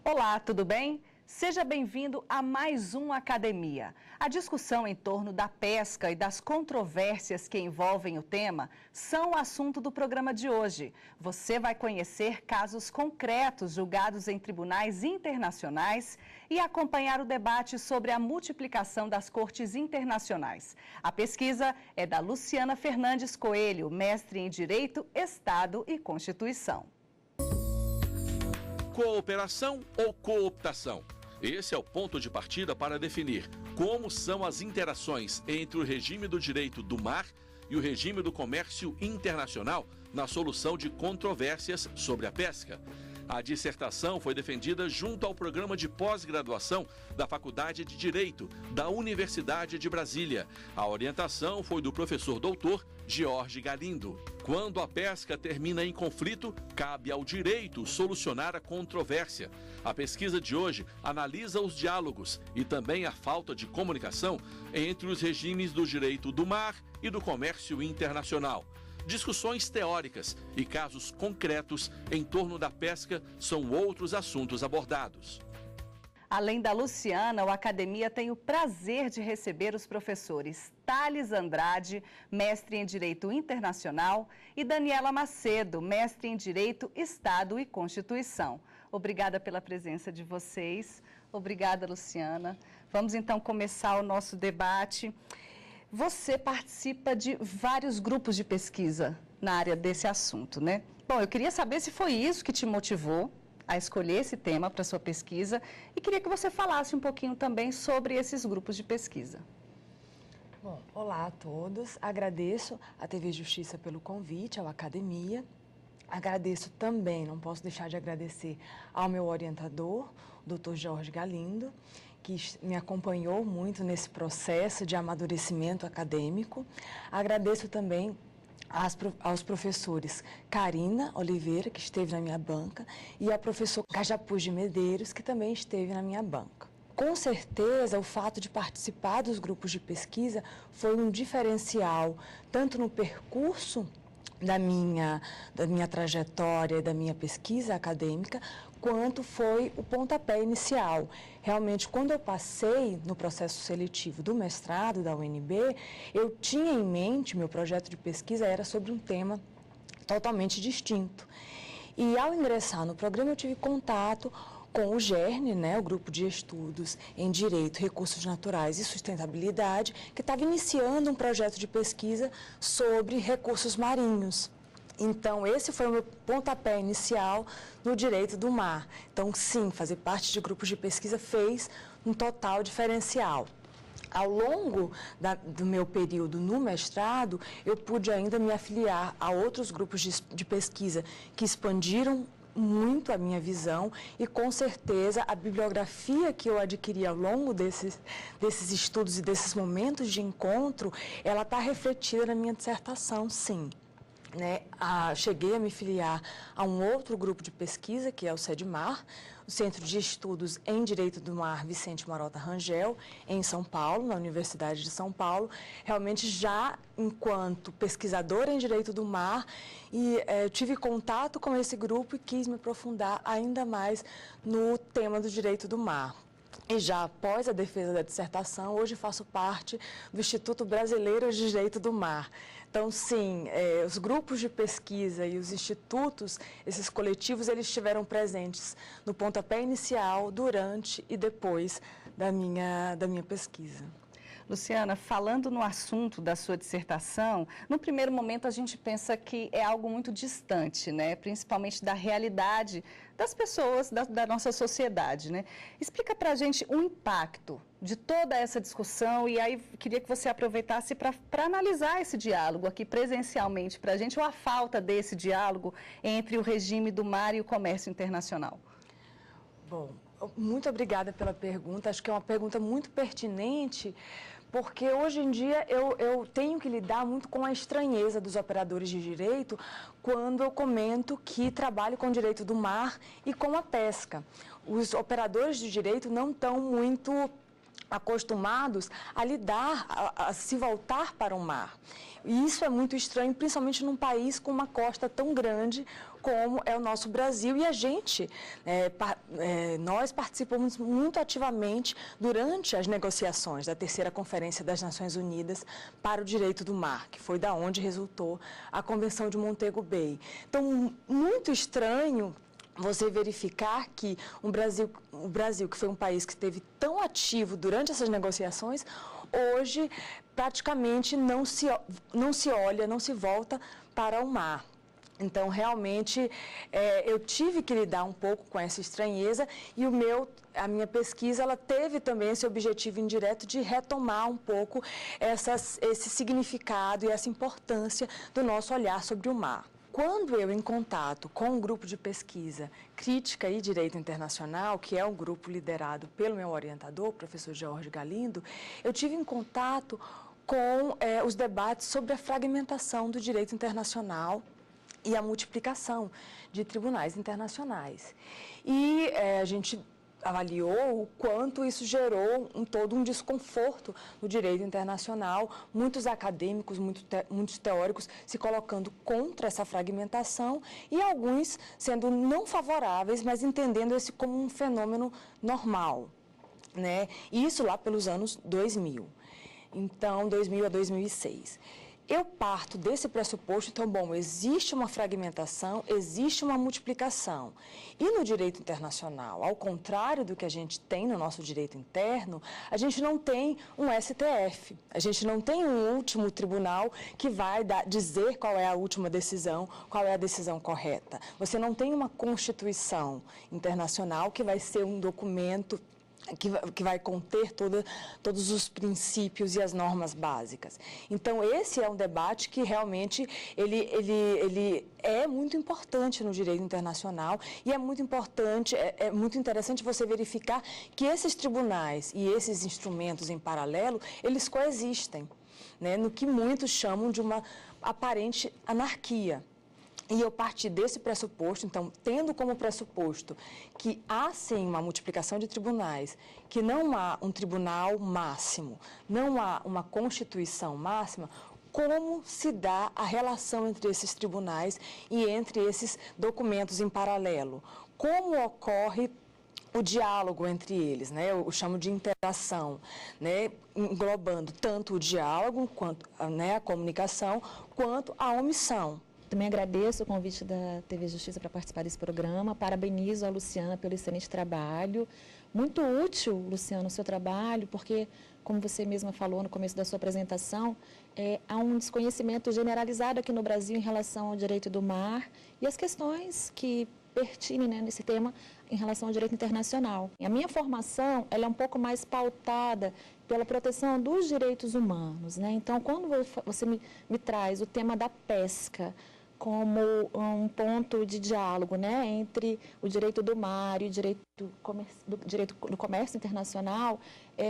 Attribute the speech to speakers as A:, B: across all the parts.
A: Olá, tudo bem? Seja bem-vindo a mais um Academia. A discussão em torno da pesca e das controvérsias que envolvem o tema são o assunto do programa de hoje. Você vai conhecer casos concretos julgados em tribunais internacionais e acompanhar o debate sobre a multiplicação das cortes internacionais. A pesquisa é da Luciana Fernandes Coelho, mestre em Direito, Estado e Constituição.
B: Cooperação ou cooptação? Esse é o ponto de partida para definir como são as interações entre o regime do direito do mar e o regime do comércio internacional na solução de controvérsias sobre a pesca. A dissertação foi defendida junto ao programa de pós-graduação da Faculdade de Direito da Universidade de Brasília. A orientação foi do professor doutor Jorge Galindo. Quando a pesca termina em conflito, cabe ao direito solucionar a controvérsia. A pesquisa de hoje analisa os diálogos e também a falta de comunicação entre os regimes do direito do mar e do comércio internacional. Discussões teóricas e casos concretos em torno da pesca são outros assuntos abordados.
A: Além da Luciana, o Academia tem o prazer de receber os professores Thales Andrade, mestre em Direito Internacional, e Daniela Macedo, mestre em Direito, Estado e Constituição. Obrigada pela presença de vocês. Obrigada, Luciana. Vamos então começar o nosso debate. Você participa de vários grupos de pesquisa na área desse assunto, né? Bom, eu queria saber se foi isso que te motivou a escolher esse tema para sua pesquisa e queria que você falasse um pouquinho também sobre esses grupos de pesquisa.
C: Bom, olá a todos. Agradeço à TV Justiça pelo convite, ao Academia. Agradeço também, não posso deixar de agradecer ao meu orientador, o Dr. Jorge Galindo, que me acompanhou muito nesse processo de amadurecimento acadêmico. Agradeço também aos professores Karina Oliveira, que esteve na minha banca, e ao professor Cajapuz de Medeiros, que também esteve na minha banca. Com certeza, o fato de participar dos grupos de pesquisa foi um diferencial, tanto no percurso da minha trajetória, da minha pesquisa acadêmica, quanto foi o pontapé inicial. Realmente, quando eu passei no processo seletivo do mestrado da UNB, eu tinha em mente, meu projeto de pesquisa era sobre um tema totalmente distinto. E ao ingressar no programa, eu tive contato com o GERN, o Grupo de Estudos em Direito, Recursos Naturais e Sustentabilidade, que estava iniciando um projeto de pesquisa sobre recursos marinhos. Então, esse foi o meu pontapé inicial no direito do mar. Então, sim, fazer parte de grupos de pesquisa fez um total diferencial. Ao longo do meu período no mestrado, eu pude ainda me afiliar a outros grupos de pesquisa que expandiram muito a minha visão e, com certeza, a bibliografia que eu adquiri ao longo desses estudos e desses momentos de encontro, ela está refletida na minha dissertação, sim. Cheguei a me filiar a um outro grupo de pesquisa, que é o CEDMAR, o Centro de Estudos em Direito do Mar Vicente Morota Rangel, em São Paulo, na Universidade de São Paulo, realmente já enquanto pesquisadora em Direito do Mar, e tive contato com esse grupo e quis me aprofundar ainda mais no tema do direito do mar. E já após a defesa da dissertação, hoje faço parte do Instituto Brasileiro de Direito do Mar. Então, sim, os grupos de pesquisa e os institutos, esses coletivos, eles estiveram presentes no pontapé inicial, durante e depois da minha pesquisa.
A: Luciana, falando no assunto da sua dissertação, no primeiro momento a gente pensa que é algo muito distante, principalmente da realidade das pessoas, da nossa sociedade, Explica para a gente o impacto de toda essa discussão e aí queria que você aproveitasse para analisar esse diálogo aqui presencialmente para a gente, ou a falta desse diálogo entre o regime do mar e o comércio internacional.
C: Bom, muito obrigada pela pergunta, acho que é uma pergunta muito pertinente, porque hoje em dia eu tenho que lidar muito com a estranheza dos operadores de direito quando eu comento que trabalho com direito do mar e com a pesca. Os operadores de direito não estão muito acostumados a lidar, a se voltar para o mar. E isso é muito estranho, principalmente num país com uma costa tão grande como é o nosso Brasil. E a gente, nós participamos muito ativamente durante as negociações da terceira Conferência das Nações Unidas para o Direito do Mar, que foi da onde resultou a Convenção de Montego Bay. Então, muito estranho você verificar que o Brasil, que foi um país que esteve tão ativo durante essas negociações, hoje praticamente não se olha, não se volta para o mar. Então, realmente, eu tive que lidar um pouco com essa estranheza e a minha pesquisa ela teve também esse objetivo indireto de retomar um pouco esse significado e essa importância do nosso olhar sobre o mar. Quando eu, em contato com um grupo de pesquisa Crítica e Direito Internacional, que é um grupo liderado pelo meu orientador, o professor Jorge Galindo, eu tive em contato com os debates sobre a fragmentação do direito internacional e a multiplicação de tribunais internacionais. E a gente avaliou o quanto isso gerou todo um desconforto no direito internacional, muitos acadêmicos, muitos teóricos se colocando contra essa fragmentação e alguns sendo não favoráveis, mas entendendo esse como um fenômeno normal, né? Isso lá pelos anos 2000, então 2000 a 2006. Eu parto desse pressuposto, então, bom, existe uma fragmentação, existe uma multiplicação. E no direito internacional, ao contrário do que a gente tem no nosso direito interno, a gente não tem um STF, a gente não tem um último tribunal que vai dizer qual é a última decisão, qual é a decisão correta. Você não tem uma Constituição internacional que vai ser um documento que vai conter todos os princípios e as normas básicas. Então, esse é um debate que realmente ele é muito importante no direito internacional e é muito importante, é muito interessante você verificar que esses tribunais e esses instrumentos em paralelo, eles coexistem, né, no que muitos chamam de uma aparente anarquia. E eu parti desse pressuposto, então, tendo como pressuposto que há, sim, uma multiplicação de tribunais, que não há um tribunal máximo, não há uma Constituição máxima, como se dá a relação entre esses tribunais e entre esses documentos em paralelo? Como ocorre o diálogo entre eles, né? Eu chamo de interação, né? Englobando tanto o diálogo, quanto, né, a comunicação, quanto a omissão.
D: Também agradeço o convite da TV Justiça para participar desse programa. Parabenizo a Luciana pelo excelente trabalho. Muito útil, Luciana, o seu trabalho, porque, como você mesma falou no começo da sua apresentação, há um desconhecimento generalizado aqui no Brasil em relação ao direito do mar e as questões que pertinem, né, nesse tema em relação ao direito internacional. E a minha formação ela é um pouco mais pautada pela proteção dos direitos humanos, né? Então, quando você me traz o tema da pesca como um ponto de diálogo, né, entre o direito do mar e o direito do comércio internacional,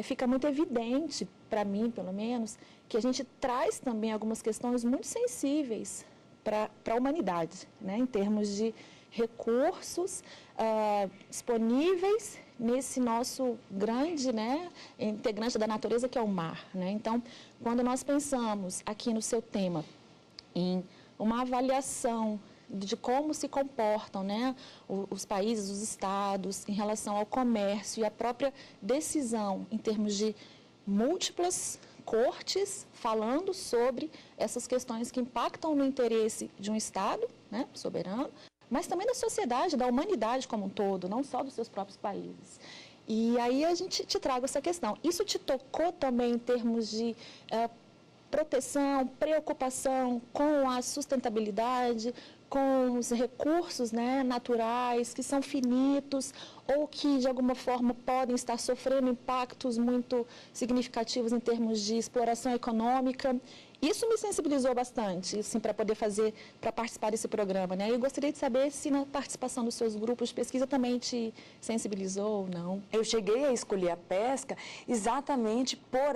D: fica muito evidente, para mim, pelo menos, que a gente traz também algumas questões muito sensíveis para a humanidade, né, em termos de recursos disponíveis nesse nosso grande, né, integrante da natureza, que é o mar, né? Então, quando nós pensamos aqui no seu tema em uma avaliação de como se comportam, né, os países, os estados, em relação ao comércio e a própria decisão em termos de múltiplas cortes falando sobre essas questões que impactam no interesse de um estado, né, soberano, mas também da sociedade, da humanidade como um todo, não só dos seus próprios países. E aí a gente te traga essa questão. Isso te tocou também em termos de proteção, preocupação com a sustentabilidade, com os recursos, né, naturais, que são finitos ou que, de alguma forma, podem estar sofrendo impactos muito significativos em termos de exploração econômica. Isso me sensibilizou bastante, assim, para poder para participar desse programa, né? Eu gostaria de saber se na participação dos seus grupos de pesquisa também te sensibilizou ou não.
C: Eu cheguei a escolher a pesca exatamente por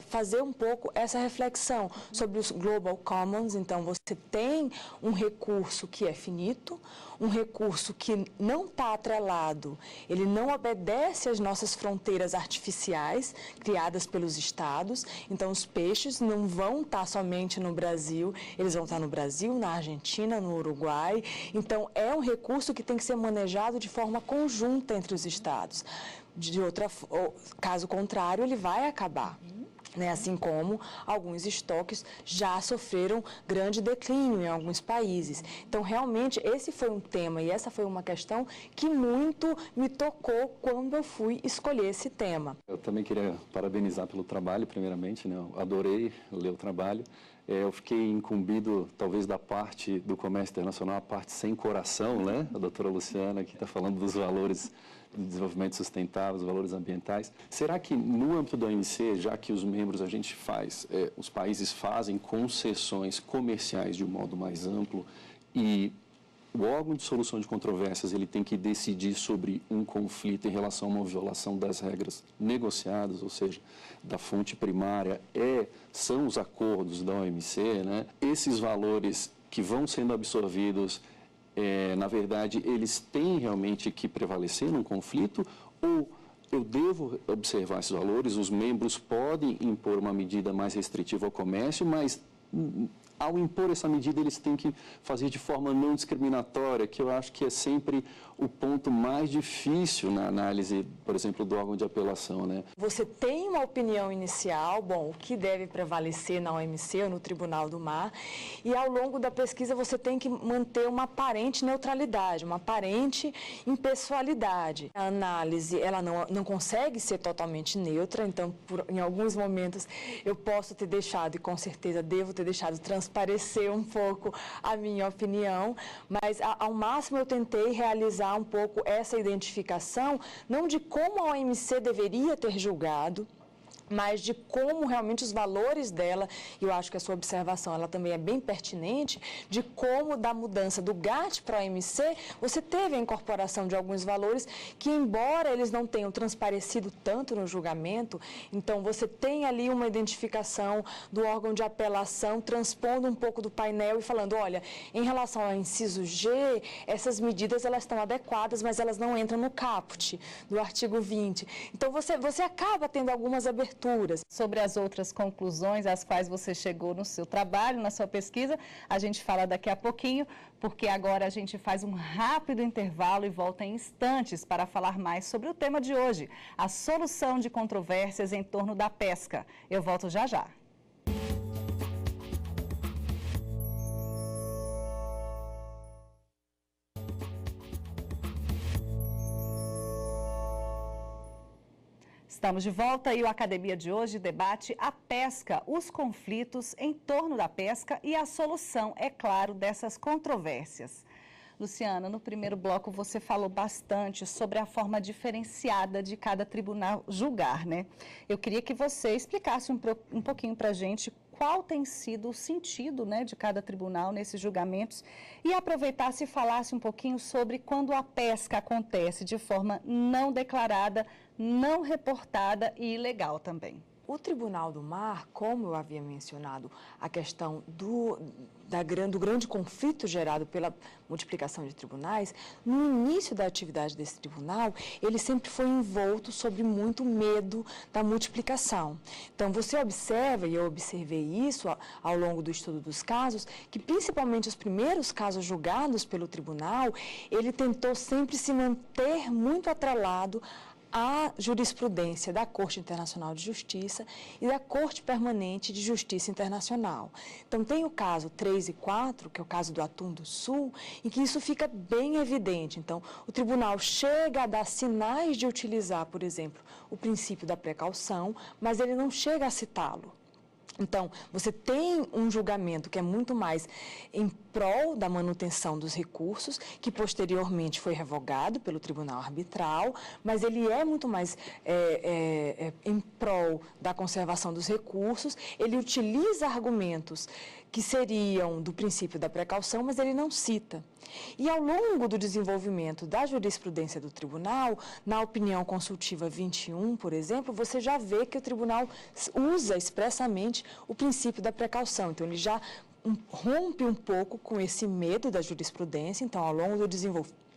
C: fazer um pouco essa reflexão sobre os Global Commons. Então, você Você tem um recurso que é finito, um recurso que não está atrelado, ele não obedece às nossas fronteiras artificiais criadas pelos estados. Então, os peixes não vão estar somente no Brasil, eles vão estar no Brasil, na Argentina, no Uruguai. Então, é um recurso que tem que ser manejado de forma conjunta entre os estados. Caso contrário, ele vai acabar. Assim como alguns estoques já sofreram grande declínio em alguns países. Então, realmente, esse foi um tema e essa foi uma questão que muito me tocou quando eu fui escolher esse tema.
E: Eu também queria parabenizar pelo trabalho, primeiramente, né? Eu adorei ler o trabalho. Eu fiquei incumbido, talvez, da parte do comércio internacional, a parte sem coração, né? A doutora Luciana, que está falando dos valores do desenvolvimento sustentável, os valores ambientais. Será que no âmbito da OMC, já que os membros a gente faz, os países fazem concessões comerciais de um modo mais amplo e o órgão de solução de controvérsias ele tem que decidir sobre um conflito em relação a uma violação das regras negociadas, ou seja, da fonte primária, são os acordos da OMC, né? Esses valores que vão sendo absorvidos, na verdade, eles têm realmente que prevalecer num conflito ou eu devo observar esses valores, os membros podem impor uma medida mais restritiva ao comércio, mas ao impor essa medida, eles têm que fazer de forma não discriminatória, que eu acho que é sempre o ponto mais difícil na análise, por exemplo, do órgão de apelação, né?
C: Você tem uma opinião inicial, o que deve prevalecer na OMC ou no Tribunal do Mar, e ao longo da pesquisa você tem que manter uma aparente neutralidade, uma aparente impessoalidade. A análise, ela não consegue ser totalmente neutra, então, em alguns momentos, eu posso ter deixado, e com certeza devo ter deixado transparecer um pouco a minha opinião, mas ao máximo eu tentei realizar um pouco essa identificação, não de como a OMC deveria ter julgado, mas de como realmente os valores dela, e eu acho que a sua observação ela também é bem pertinente, de como da mudança do GATT para a OMC, você teve a incorporação de alguns valores que, embora eles não tenham transparecido tanto no julgamento, então você tem ali uma identificação do órgão de apelação, transpondo um pouco do painel e falando, olha, em relação ao inciso G, essas medidas elas estão adequadas, mas elas não entram no caput do artigo 20. Então você acaba tendo algumas aberturas.
A: Sobre as outras conclusões às quais você chegou no seu trabalho, na sua pesquisa, a gente fala daqui a pouquinho, porque agora a gente faz um rápido intervalo e volta em instantes para falar mais sobre o tema de hoje, a solução de controvérsias em torno da pesca. Eu volto já já. Estamos de volta e o Academia de hoje debate a pesca, os conflitos em torno da pesca e a solução, é claro, dessas controvérsias. Luciana, no primeiro bloco você falou bastante sobre a forma diferenciada de cada tribunal julgar, né? Eu queria que você explicasse um pouquinho para a gente qual tem sido o sentido, né, de cada tribunal nesses julgamentos e aproveitasse e falasse um pouquinho sobre quando a pesca acontece de forma não declarada, não reportada e ilegal também.
C: O Tribunal do Mar, como eu havia mencionado, a questão do grande conflito gerado pela multiplicação de tribunais, no início da atividade desse tribunal, ele sempre foi envolto sobre muito medo da multiplicação. Então, você observa, e eu observei isso ao longo do estudo dos casos, que principalmente os primeiros casos julgados pelo tribunal, ele tentou sempre se manter muito atrelado a jurisprudência da Corte Internacional de Justiça e da Corte Permanente de Justiça Internacional. Então, tem o caso 3 e 4, que é o caso do Atum do Sul, em que isso fica bem evidente. Então, o tribunal chega a dar sinais de utilizar, por exemplo, o princípio da precaução, mas ele não chega a citá-lo. Então, você tem um julgamento que é muito mais em prol da manutenção dos recursos, que posteriormente foi revogado pelo Tribunal Arbitral, mas ele é muito mais em prol da conservação dos recursos, ele utiliza argumentos que seriam do princípio da precaução, mas ele não cita. E ao longo do desenvolvimento da jurisprudência do tribunal, na opinião consultiva 21, por exemplo, você já vê que o tribunal usa expressamente o princípio da precaução. Então, ele já rompe um pouco com esse medo da jurisprudência. Então, ao longo do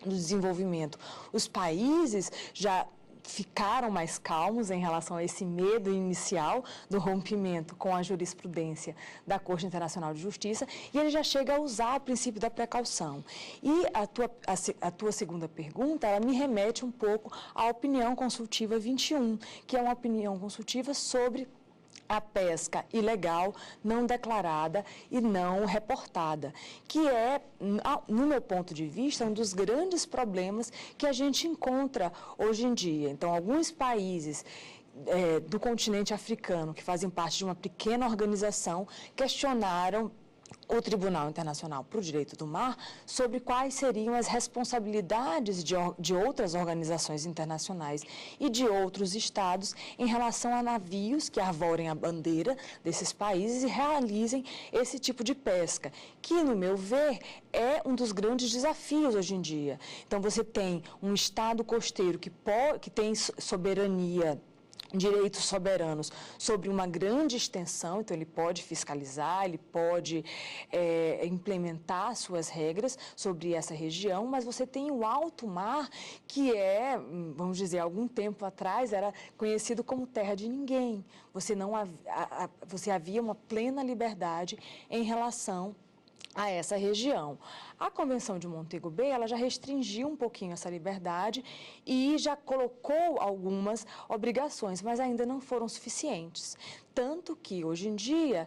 C: desenvolvimento, os países já ficaram mais calmos em relação a esse medo inicial do rompimento com a jurisprudência da Corte Internacional de Justiça, e ele já chega a usar o princípio da precaução. E a tua segunda pergunta, ela me remete um pouco à opinião consultiva 21, que é uma opinião consultiva sobre a pesca ilegal, não declarada e não reportada, que é, no meu ponto de vista, um dos grandes problemas que a gente encontra hoje em dia. Então, alguns países do continente africano, que fazem parte de uma pequena organização, questionaram o Tribunal Internacional para o Direito do Mar sobre quais seriam as responsabilidades de outras organizações internacionais e de outros estados em relação a navios que arvorem a bandeira desses países e realizem esse tipo de pesca, que, no meu ver, é um dos grandes desafios hoje em dia. Então, você tem um estado costeiro que tem soberania, direitos soberanos sobre uma grande extensão, então ele pode fiscalizar, ele pode implementar suas regras sobre essa região, mas você tem o alto mar, que vamos dizer, algum tempo atrás era conhecido como terra de ninguém. Você havia uma plena liberdade em relação a essa região. A Convenção de Montego Bay, ela já restringiu um pouquinho essa liberdade e já colocou algumas obrigações, mas ainda não foram suficientes. Tanto que, hoje em dia,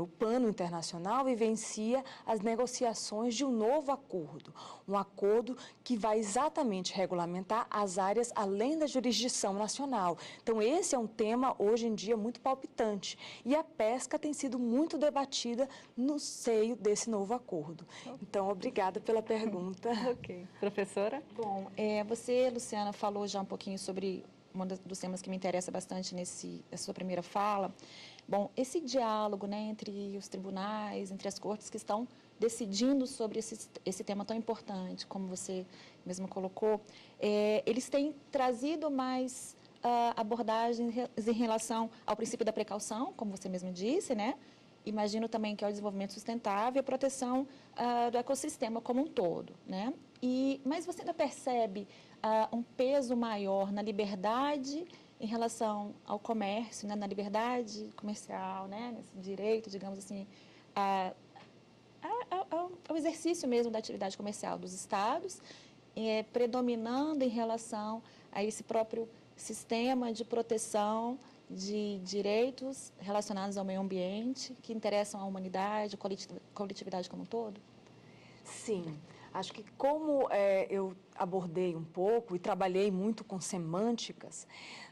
C: o plano internacional vivencia as negociações de um novo acordo, um acordo que vai exatamente regulamentar as áreas além da jurisdição nacional. Então, esse é um tema, hoje em dia, muito palpitante, e a pesca tem sido muito debatida no seio desse novo acordo. Então, obrigada pela pergunta.
A: Ok. Professora?
D: Bom, você, Luciana, falou já um pouquinho sobre um dos temas que me interessa bastante nessa sua primeira fala. Bom, esse diálogo, né, entre os tribunais, entre as cortes que estão decidindo sobre esse tema tão importante, como você mesmo colocou, eles têm trazido mais abordagens em relação ao princípio da precaução, como você mesmo disse, né? Imagino também que é o desenvolvimento sustentável e a proteção do ecossistema como um todo, né? Mas você ainda percebe um peso maior na liberdade em relação ao comércio, né, na liberdade comercial, né, nesse direito, digamos assim, ao exercício mesmo da atividade comercial dos estados, predominando em relação a esse próprio sistema de proteção de direitos relacionados ao meio ambiente, que interessam à humanidade, à coletividade como um todo?
C: Sim. Acho que como eu abordei um pouco e trabalhei muito com semânticas,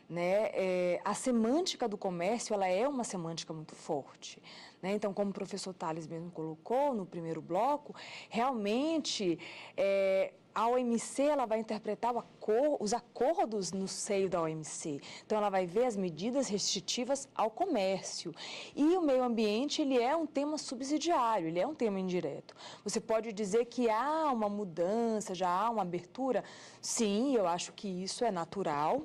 C: né, a semântica do comércio, ela é uma semântica muito forte, né? Então, como o professor Tales mesmo colocou no primeiro bloco, realmente a OMC ela vai interpretar os acordos no seio da OMC. Então, ela vai ver as medidas restritivas ao comércio. E o meio ambiente, ele é um tema subsidiário, ele é um tema indireto. Você pode dizer que há uma mudança, já há uma abertura? Sim, eu acho que isso é natural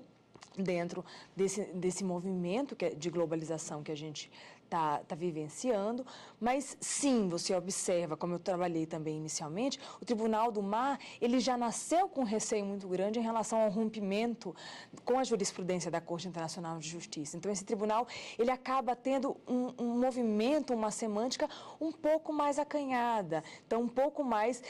C: dentro desse movimento de globalização que a gente está vivenciando, mas sim, você observa, como eu trabalhei também inicialmente, o Tribunal do Mar, ele já nasceu com um receio muito grande em relação ao rompimento com a jurisprudência da Corte Internacional de Justiça. Então, esse tribunal, ele acaba tendo um movimento, uma semântica um pouco mais acanhada, então um pouco mais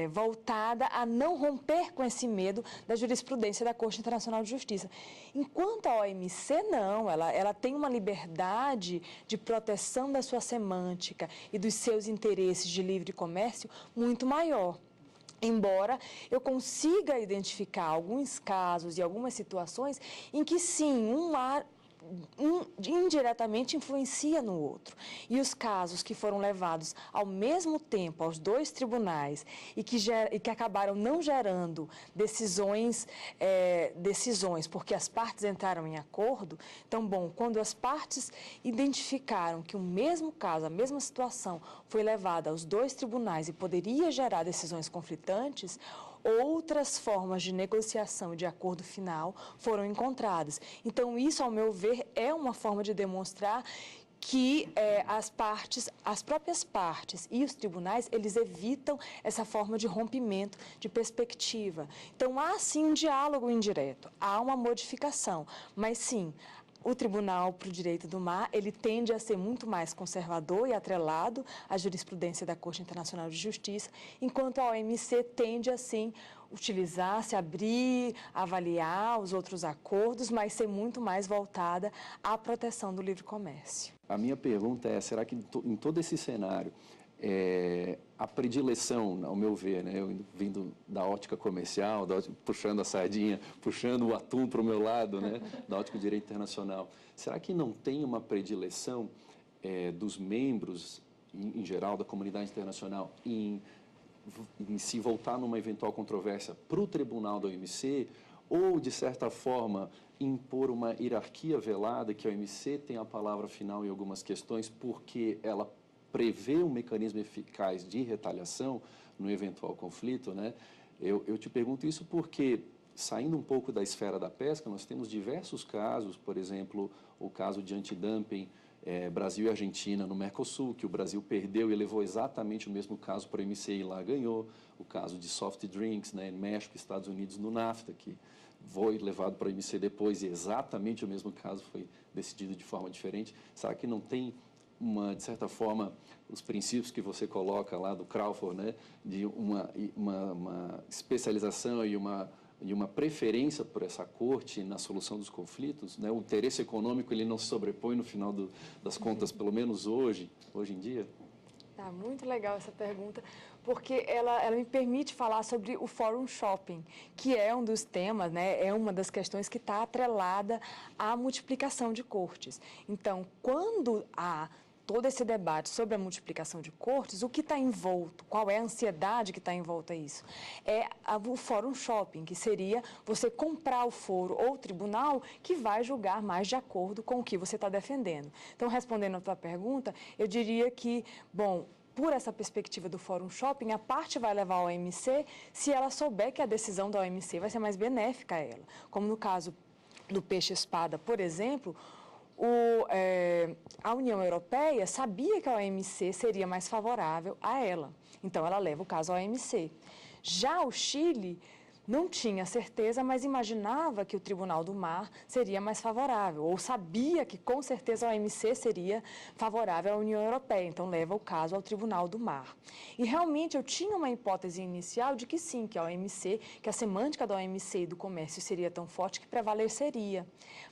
C: voltada a não romper com esse medo da jurisprudência da Corte Internacional de Justiça. Enquanto a OMC, não, ela tem uma liberdade de proteção da sua semântica e dos seus interesses de livre comércio muito maior. Embora eu consiga identificar alguns casos e algumas situações em que, sim, indiretamente influencia no outro. E os casos que foram levados ao mesmo tempo aos dois tribunais e que acabaram não gerando decisões porque as partes entraram em acordo. Então, bom, quando as partes identificaram que o mesmo caso, a mesma situação foi levada aos dois tribunais e poderia gerar decisões conflitantes, outras formas de negociação e de acordo final foram encontradas. Então, isso, ao meu ver, é uma forma de demonstrar que as próprias partes e os tribunais, eles evitam essa forma de rompimento de perspectiva. Então, há sim um diálogo indireto, há uma modificação, mas sim, o Tribunal para o Direito do Mar, ele tende a ser muito mais conservador e atrelado à jurisprudência da Corte Internacional de Justiça, enquanto a OMC tende, assim, utilizar, se abrir, avaliar os outros acordos, mas ser muito mais voltada à proteção do livre comércio.
E: A minha pergunta é, será que em todo esse cenário, a predileção, ao meu ver, né, eu vindo da ótica comercial, puxando a sardinha, puxando o atum para o meu lado, né, da ótica do direito internacional, será que não tem uma predileção dos membros, em geral, da comunidade internacional, em se voltar numa eventual controvérsia para o tribunal da OMC, ou, de certa forma, impor uma hierarquia velada, que a OMC tem a palavra final em algumas questões, porque ela prevê um mecanismo eficaz de retaliação no eventual conflito, né? Eu te pergunto isso porque, saindo um pouco da esfera da pesca, nós temos diversos casos, por exemplo, o caso de antidumping Brasil e Argentina no Mercosul, que o Brasil perdeu e levou exatamente o mesmo caso para a OMC e lá ganhou. O caso de soft drinks, né, em México e Estados Unidos no NAFTA, que foi levado para a OMC depois e exatamente o mesmo caso foi decidido de forma diferente. Será que não tem de certa forma, os princípios que você coloca lá do Crawford, né, de uma especialização e uma preferência por essa corte na solução dos conflitos, né? O interesse econômico ele não se sobrepõe no final das contas, pelo menos hoje em dia?
C: Tá, muito legal essa pergunta, porque ela me permite falar sobre o Forum Shopping, que é um dos temas, né, é uma das questões que está atrelada à multiplicação de cortes. Então, quando há todo esse debate sobre a multiplicação de cortes, o que está envolto, qual é a ansiedade que está envolta a isso? É o Forum Shopping, que seria você comprar o foro ou o tribunal que vai julgar mais de acordo com o que você está defendendo. Então, respondendo a tua pergunta, eu diria que, bom, por essa perspectiva do Forum Shopping, a parte vai levar a OMC se ela souber que a decisão da OMC vai ser mais benéfica a ela. Como no caso do peixe-espada, por exemplo, a União Europeia sabia que a OMC seria mais favorável a ela. Então, ela leva o caso à OMC. Já o Chile não tinha certeza, mas imaginava que o Tribunal do Mar seria mais favorável, ou sabia que, com certeza, a OMC seria favorável à União Europeia. Então, leva o caso ao Tribunal do Mar. E, realmente, eu tinha uma hipótese inicial de que sim, que a OMC, que a semântica da OMC e do comércio seria tão forte que prevaleceria.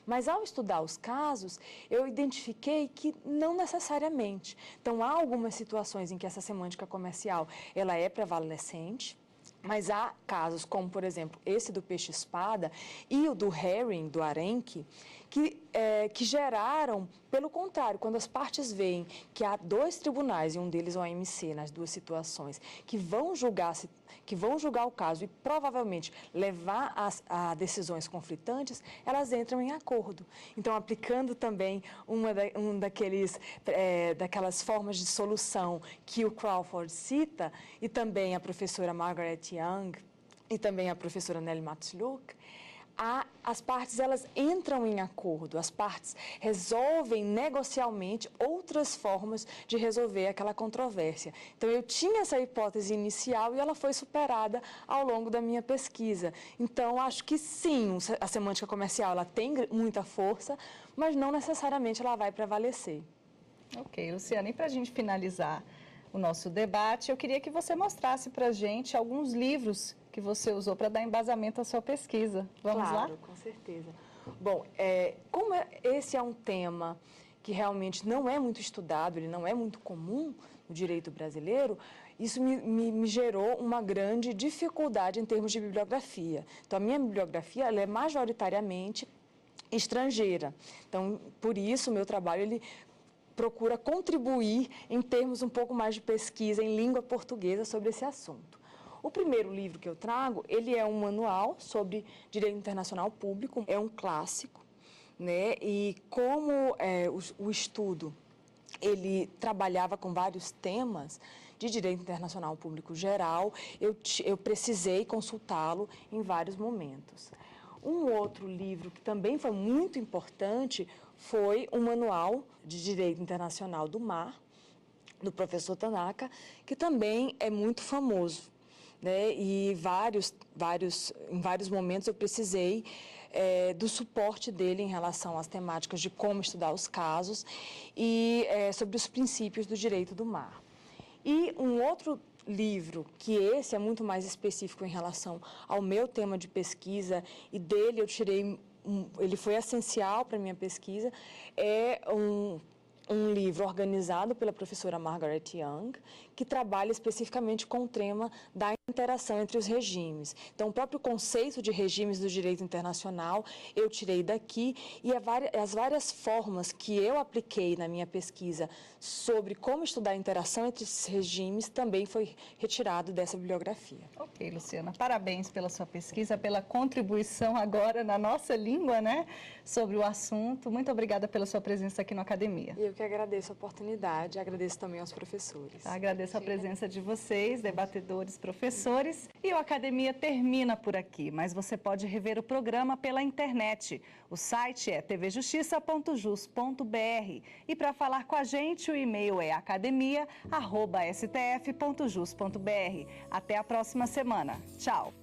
C: Mas, ao estudar os casos, eu identifiquei que não necessariamente. Então, há algumas situações em que essa semântica comercial ela é prevalecente, mas há casos como, por exemplo, esse do peixe-espada e o do herring, do arenque, que geraram, pelo contrário, quando as partes veem que há dois tribunais, e um deles é o OMC, nas duas situações, que vão julgar o caso e provavelmente levar a decisões conflitantes, elas entram em acordo. Então, aplicando também daquelas formas de solução que o Crawford cita, e também a professora Margaret Young, e também a professora Nelly Matsluk, as partes elas entram em acordo, as partes resolvem negocialmente outras formas de resolver aquela controvérsia. Então, eu tinha essa hipótese inicial e ela foi superada ao longo da minha pesquisa. Então, acho que sim, a semântica comercial ela tem muita força, mas não necessariamente ela vai prevalecer.
A: Ok, Luciana, e para a gente finalizar o nosso debate, eu queria que você mostrasse para a gente alguns livros que você usou para dar embasamento à sua pesquisa. Vamos lá?
C: Claro, com certeza. Bom, como esse é um tema que realmente não é muito estudado, ele não é muito comum no direito brasileiro, isso me gerou uma grande dificuldade em termos de bibliografia. Então, a minha bibliografia ela é majoritariamente estrangeira. Então, por isso, o meu trabalho ele procura contribuir em termos um pouco mais de pesquisa em língua portuguesa sobre esse assunto. O primeiro livro que eu trago, ele é um manual sobre direito internacional público, é um clássico, né? E como o estudo, ele trabalhava com vários temas de direito internacional público geral, eu precisei consultá-lo em vários momentos. Um outro livro que também foi muito importante foi o Manual de Direito Internacional do Mar, do professor Tanaka, que também é muito famoso, né? E em vários momentos eu precisei do suporte dele em relação às temáticas de como estudar os casos e sobre os princípios do direito do mar. E um outro livro, que esse é muito mais específico em relação ao meu tema de pesquisa, e dele eu tirei, ele foi essencial para a minha pesquisa, é um livro organizado pela professora Margaret Young, que trabalha especificamente com o tema da interação entre os regimes. Então, o próprio conceito de regimes do direito internacional eu tirei daqui, e as várias formas que eu apliquei na minha pesquisa sobre como estudar a interação entre esses regimes também foi retirado dessa bibliografia.
A: Ok, Luciana, parabéns pela sua pesquisa, pela contribuição agora na nossa língua, né, sobre o assunto. Muito obrigada pela sua presença aqui no Academia.
C: Eu que agradeço a oportunidade, agradeço também aos professores.
A: Agradeço a presença de vocês, debatedores, professores. E o Academia termina por aqui, mas você pode rever o programa pela internet. O site é tvjustiça.jus.br. E para falar com a gente, o e-mail é academia@stf.jus.br. Até a próxima semana. Tchau!